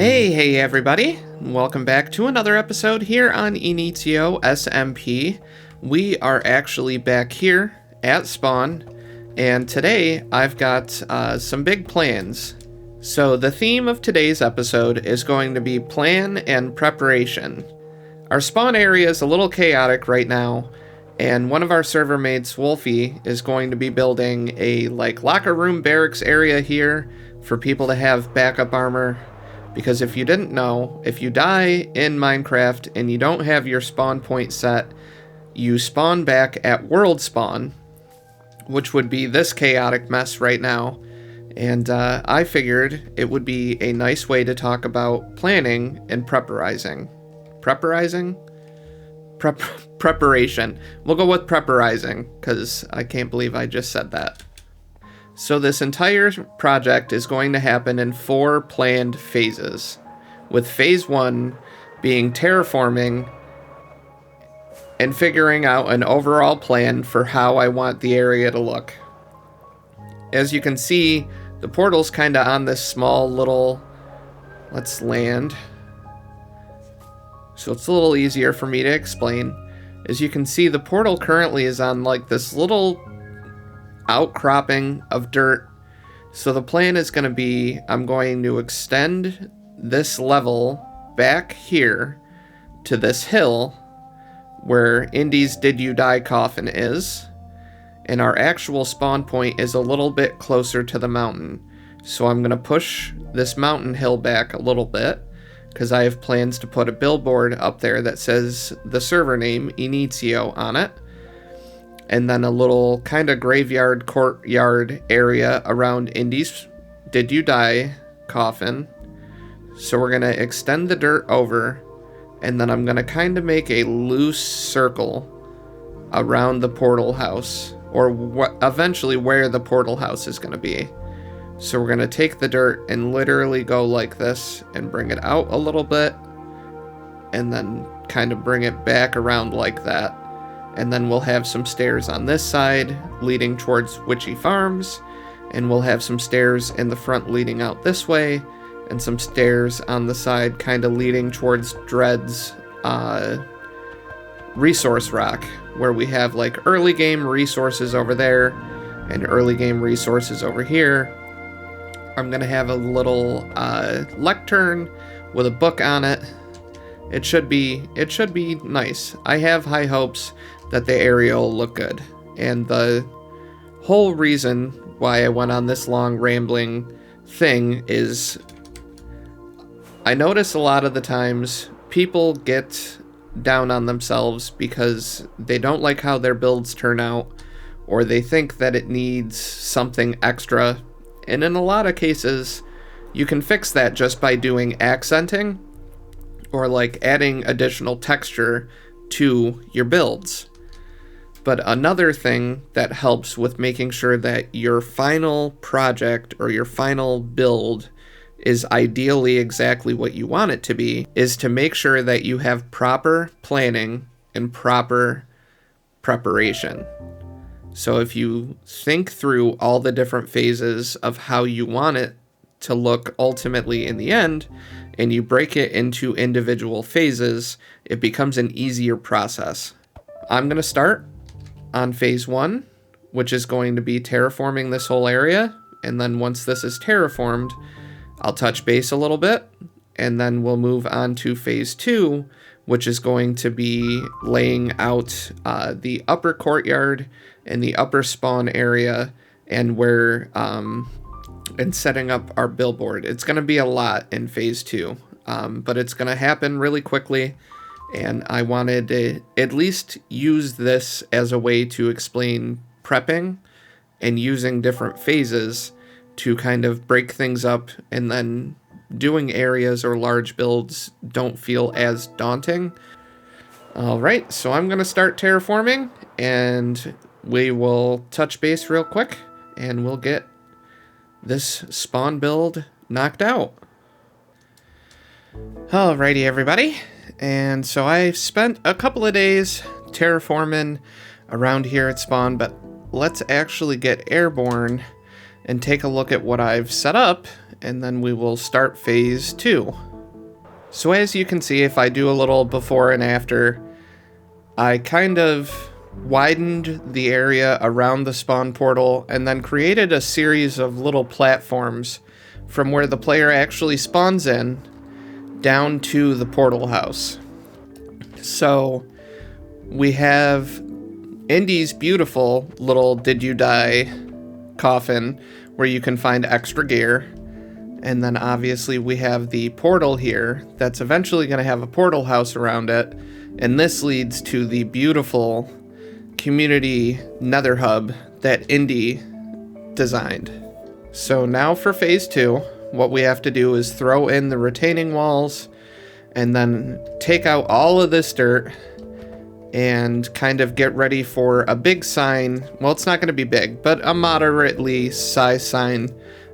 Hey everybody! Welcome back to another episode here on InicioSMP. We are actually back here at spawn, and today I've got some big plans. So the theme of today's episode is going to be plan and preparation. Our spawn area is a little chaotic right now, and one of our server mates, Wolfie, is going to be building a locker room barracks area here for people to have backup armor. Because if you didn't know, if you die in Minecraft and you don't have your spawn point set, you spawn back at world spawn, which would be this chaotic mess right now. And I figured it would be a nice way to talk about planning and preparizing. Preparation. We'll go with preparizing, because I can't believe I just said that. So this entire project is going to happen in 4 planned phases, with phase 1 being terraforming and figuring out an overall plan for how I want the area to look. As you can see, the portal's kind of on this small little... Let's land. So it's a little easier for me to explain. As you can see, the portal currently is on this little outcropping of dirt. So the plan is going to be, I'm going to extend this level back here to this hill where Indy's Did You Die coffin is, and our actual spawn point is a little bit closer to the mountain. So I'm going to push this mountain hill back a little bit, because I have plans to put a billboard up there that says the server name Inicio on it, and then a little kind of graveyard courtyard area around Indy's Did You Die coffin. So we're going to extend the dirt over, and then I'm going to kind of make a loose circle around the portal house, or eventually where the portal house is going to be. So we're going to take the dirt and literally go like this and bring it out a little bit, and then kind of bring it back around like that. And then we'll have some stairs on this side leading towards Witchy Farms, and we'll have some stairs in the front leading out this way, and some stairs on the side kind of leading towards Dread's resource rock, where we have early game resources over there and early game resources over here. I'm gonna have a little lectern with a book on it. It should be nice. I have high hopes that the area will look good. And the whole reason why I went on this long rambling thing is I notice a lot of the times people get down on themselves because they don't like how their builds turn out, or they think that it needs something extra. And in a lot of cases, you can fix that just by doing accenting, or adding additional texture to your builds. But another thing that helps with making sure that your final project or your final build is ideally exactly what you want it to be is to make sure that you have proper planning and proper preparation. So if you think through all the different phases of how you want it to look ultimately in the end, and you break it into individual phases, it becomes an easier process. I'm going to start on phase 1, which is going to be terraforming this whole area, and then once this is terraformed, I'll touch base a little bit, and then we'll move on to phase 2, which is going to be laying out the upper courtyard and the upper spawn area, and where and setting up our billboard. It's going to be a lot in phase 2, but it's going to happen really quickly, and I wanted to at least use this as a way to explain prepping and using different phases to kind of break things up, and then doing areas or large builds don't feel as daunting. Alright, so I'm going to start terraforming, and we will touch base real quick, and we'll get this spawn build knocked out. Alrighty everybody, and so I've spent a couple of days terraforming around here at spawn, but let's actually get airborne and take a look at what I've set up, and then we will start phase 2. So as you can see, if I do a little before and after, I kind of widened the area around the spawn portal and then created a series of little platforms from where the player actually spawns in down to the portal house. So we have Indy's beautiful little Did You Die coffin where you can find extra gear. And then obviously we have the portal here that's eventually going to have a portal house around it. And this leads to the beautiful community nether hub that Indy designed. So now for phase 2, what we have to do is throw in the retaining walls and then take out all of this dirt and kind of get ready for a big sign. Well, it's not going to be big, but a moderately sized sign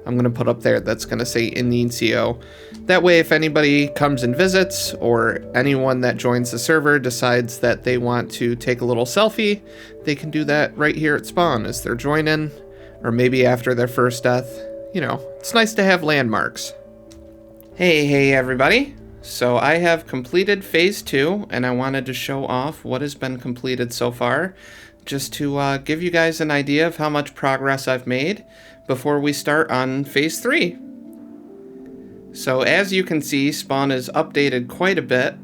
I'm going to put up there that's going to say Inicio. That way, if anybody comes and visits, or anyone that joins the server decides that they want to take a little selfie, they can do that right here at spawn as they're joining, or maybe after their first death. You know, it's nice to have landmarks. Hey everybody. So I have completed phase 2, and I wanted to show off what has been completed so far, just to give you guys an idea of how much progress I've made before we start on phase 3. So as you can see, spawn is updated quite a bit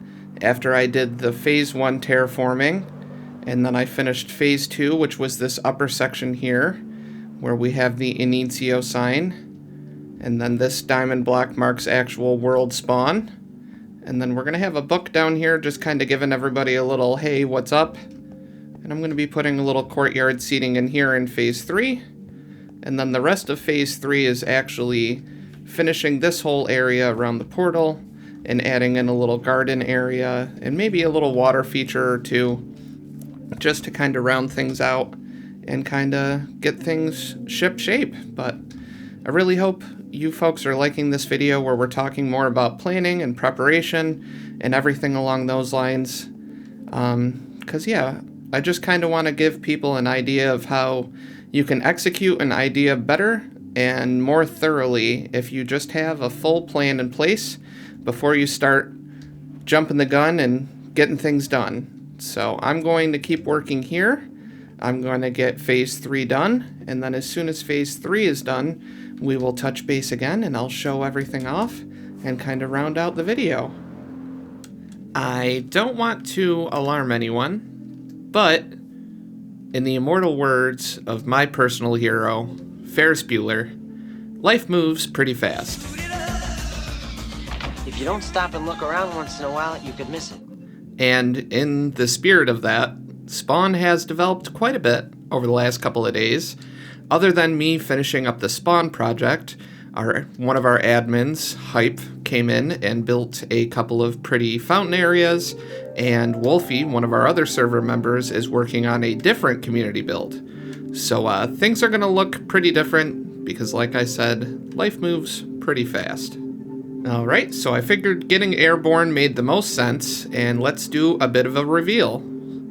after I did the phase 1 terraforming, and then I finished phase 2, which was this upper section here, where we have the Inicio sign, and then this diamond block marks actual world spawn. And then we're going to have a book down here just kind of giving everybody a little, hey, what's up? And I'm going to be putting a little courtyard seating in here in phase 3. And then the rest of phase 3 is actually finishing this whole area around the portal and adding in a little garden area and maybe a little water feature or two just to kind of round things out and kind of get things ship shape. But I really hope you folks are liking this video where we're talking more about planning and preparation and everything along those lines. Because yeah, I just kind of want to give people an idea of how you can execute an idea better and more thoroughly if you just have a full plan in place before you start jumping the gun and getting things done. So I'm going to keep working here. I'm going to get phase 3 done, and then as soon as phase 3 is done, we will touch base again and I'll show everything off and kind of round out the video. I don't want to alarm anyone, but in the immortal words of my personal hero, Ferris Bueller, life moves pretty fast. If you don't stop and look around once in a while, you could miss it. And in the spirit of that, Spawn has developed quite a bit over the last couple of days. Other than me finishing up the Spawn project, one of our admins, Hype, came in and built a couple of pretty fountain areas, and Wolfie, one of our other server members, is working on a different community build. So things are going to look pretty different because, like I said, life moves pretty fast. Alright, so I figured getting airborne made the most sense, and let's do a bit of a reveal.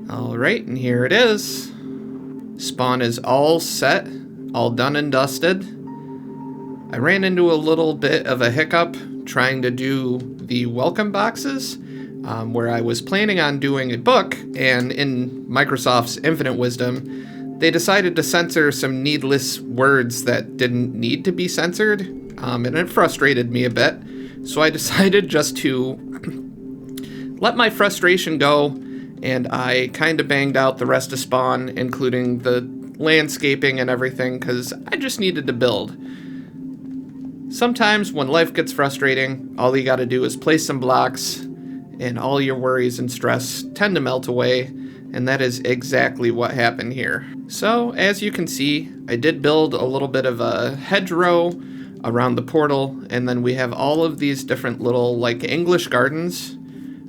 Alright, and here it is. Spawn is all set, all done and dusted. I ran into a little bit of a hiccup trying to do the welcome boxes, where I was planning on doing a book, and in Microsoft's infinite wisdom, they decided to censor some needless words that didn't need to be censored, and it frustrated me a bit. So I decided just to let my frustration go, and I kind of banged out the rest of Spawn, including the landscaping and everything, because I just needed to build. Sometimes when life gets frustrating, all you gotta do is place some blocks, and all your worries and stress tend to melt away, and that is exactly what happened here. So, as you can see, I did build a little bit of a hedgerow around the portal, and then we have all of these different little, like, English gardens.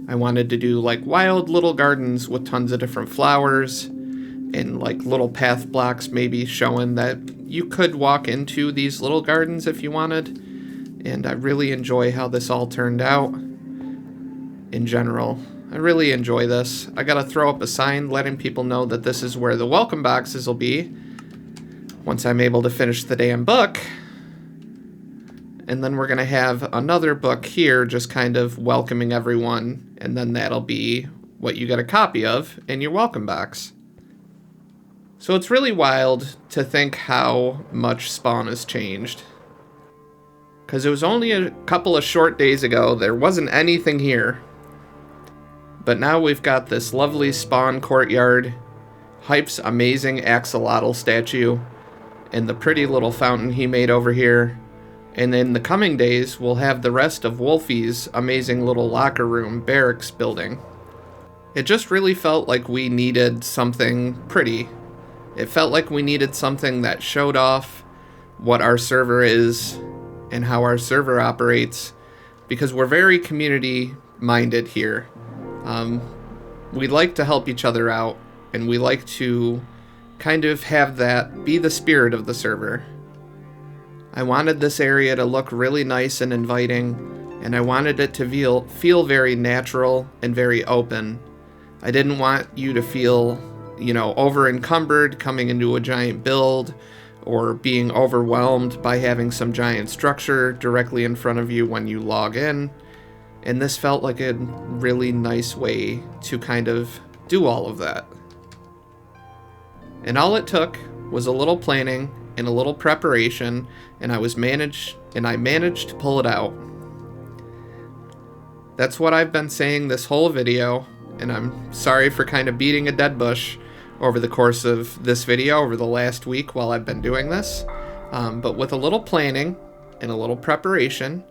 I wanted to do, like, wild little gardens with tons of different flowers, and, like, little path blocks maybe showing that you could walk into these little gardens if you wanted, and I really enjoy how this all turned out. In general, I really enjoy this. I gotta throw up a sign letting people know that this is where the welcome boxes will be once I'm able to finish the damn book. and then we're going to have another book here just kind of welcoming everyone, and then that'll be what you get a copy of in your welcome box. So it's really wild to think how much Spawn has changed. Because it was only a couple of short days ago, there wasn't anything here. But now we've got this lovely Spawn courtyard, Hype's amazing axolotl statue, and the pretty little fountain he made over here. And in the coming days, we'll have the rest of Wolfie's amazing little locker room barracks building. It just really felt like we needed something pretty. It felt like we needed something that showed off what our server is and how our server operates, because we're very community-minded here. We like to help each other out, and we like to kind of have that be the spirit of the server. I wanted this area to look really nice and inviting, and I wanted it to feel very natural and very open. I didn't want you to feel, over encumbered coming into a giant build, or being overwhelmed by having some giant structure directly in front of you when you log in. And this felt like a really nice way to kind of do all of that. And all it took was a little planning and a little preparation, and I managed to pull it out. That's what I've been saying this whole video, and I'm sorry for kind of beating a dead bush over the course of this video over the last week while I've been doing this. But with a little planning and a little preparation,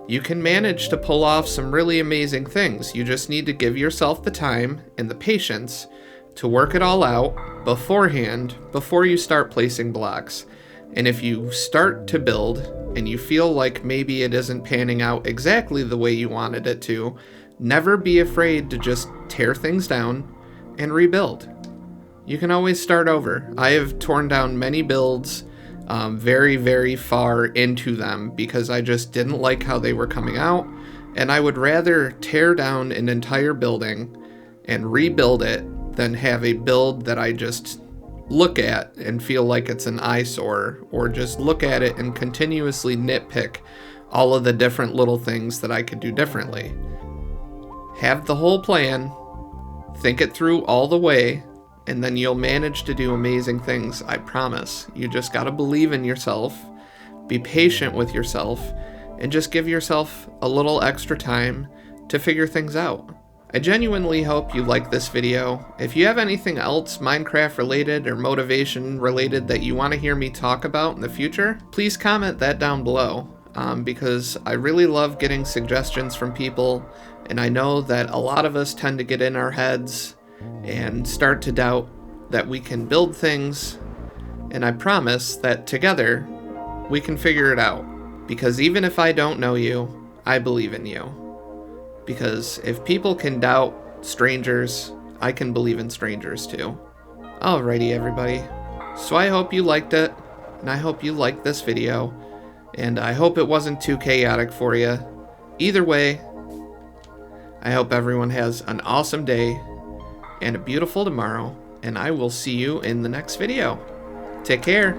you can manage to pull off some really amazing things. You just need to give yourself the time and the patience to work it all out beforehand, before you start placing blocks. And if you start to build and you feel like maybe it isn't panning out exactly the way you wanted it to, never be afraid to just tear things down and rebuild. You can always start over. I have torn down many builds very, very far into them because I just didn't like how they were coming out, and I would rather tear down an entire building and rebuild it than have a build that I just look at and feel like it's an eyesore, or just look at it and continuously nitpick all of the different little things that I could do differently. Have the whole plan, think it through all the way, and then you'll manage to do amazing things, I promise. You just gotta believe in yourself, be patient with yourself, and just give yourself a little extra time to figure things out. I genuinely hope you like this video. If you have anything else Minecraft related or motivation related that you want to hear me talk about in the future, please comment that down below, because I really love getting suggestions from people, and I know that a lot of us tend to get in our heads and start to doubt that we can build things, and I promise that together we can figure it out, because even if I don't know you, I believe in you. Because if people can doubt strangers, I can believe in strangers too. Alrighty everybody, so I hope you liked it, and I hope you liked this video, and I hope it wasn't too chaotic for you. Either way, I hope everyone has an awesome day and a beautiful tomorrow, and I will see you in the next video. Take care.